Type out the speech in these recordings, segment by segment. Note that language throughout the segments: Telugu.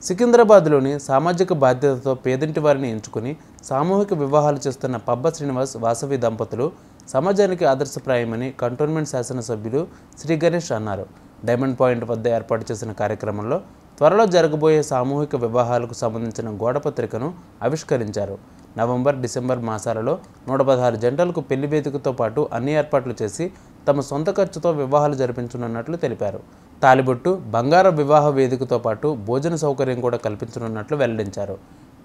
సికింద్రాబాద్లోని సామాజిక బాధ్యతతో పేదింటి వారిని ఎంచుకుని సామూహిక వివాహాలు చేస్తున్న పబ్బ శ్రీనివాస్ వాసవి దంపతులు సమాజానికి ఆదర్శప్రాయమని కంటోన్మెంట్ శాసనసభ్యులు శ్రీ గణేష్ అన్నారు. డైమండ్ పాయింట్ వద్ద ఏర్పాటు చేసిన కార్యక్రమంలో త్వరలో జరగబోయే సామూహిక వివాహాలకు సంబంధించిన గోడపత్రికను ఆవిష్కరించారు. నవంబర్, డిసెంబర్ మాసాలలో 116 జంటలకు పెళ్లి వేదికతో పాటు అన్ని ఏర్పాట్లు చేసి తమ సొంత ఖర్చుతో వివాహాలు జరిపించనున్నట్లు తెలిపారు. తాలిబొట్టు, బంగారం వివాహ వేదికతో పాటు భోజన సౌకర్యం కూడా కల్పించనున్నట్లు వెల్లడించారు.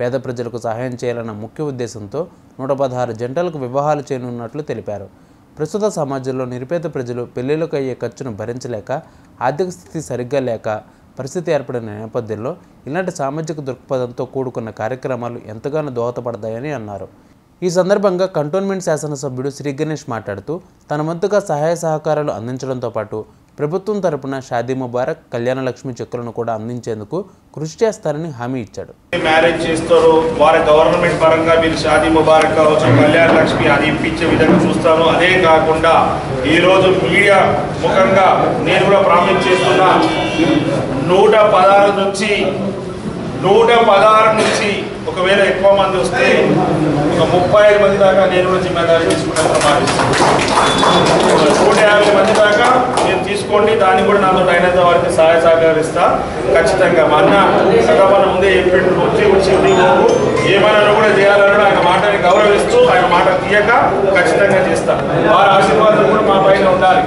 పేద ప్రజలకు సహాయం చేయాలన్న ముఖ్య ఉద్దేశంతో 116 జంటలకు వివాహాలు చేయనున్నట్లు తెలిపారు. ప్రస్తుత సమాజంలో నిరుపేద ప్రజలు పెళ్లిళ్లకు అయ్యే ఖర్చును భరించలేక, ఆర్థిక స్థితి సరిగ్గా లేక పరిస్థితి ఏర్పడిన నేపథ్యంలో ఇలాంటి సామాజిక దృక్పథంతో కూడుకున్న కార్యక్రమాలు ఎంతగానో దోహదపడతాయని అన్నారు. ఈ సందర్భంగా కంటోన్మెంట్ శాసనసభ్యుడు శ్రీ గణేష్ మాట్లాడుతూ తన వంతుగా సహాయ సహకారాలు అందించడంతో పాటు ప్రభుత్వం తరపున షాదీ ముబారక్, కళ్యాణ లక్ష్మి చెక్కులను కూడా అందించేందుకు కృషి చేస్తారని హామీ ఇచ్చాడు. మ్యారేజ్ చేస్తారు వారి గవర్నమెంట్ పరంగా మీరు షాదీ ముబారక్ కావచ్చు, కళ్యాణ లక్ష్మి అది ఇప్పించే విధంగా చూస్తాను. అదే కాకుండా ఈరోజు మీడియా ముఖంగా నేను కూడా ప్రామిస్ చేస్తున్నా, 116 నుంచి ఒకవేళ ఎక్కువ మంది వస్తే ఒక 35 మంది దాకా నేను కూడా జిమ్మేదారీ తీసుకున్నాను. 150 మంది దాకా నేను తీసుకోండి, దాన్ని కూడా నాతో అయినంత వారికి సహాయ సహకరిస్తా ఖచ్చితంగా. మా అన్న సగమన ముందే చెప్పిండు, వచ్చి ఏమైనా కూడా చేయాలన్నాడు. ఆయన మాటని గౌరవిస్తూ ఆయన మాట తీయక ఖచ్చితంగా చేస్తా. వారి ఆశీర్వాదం కూడా మా పైన ఉండాలి.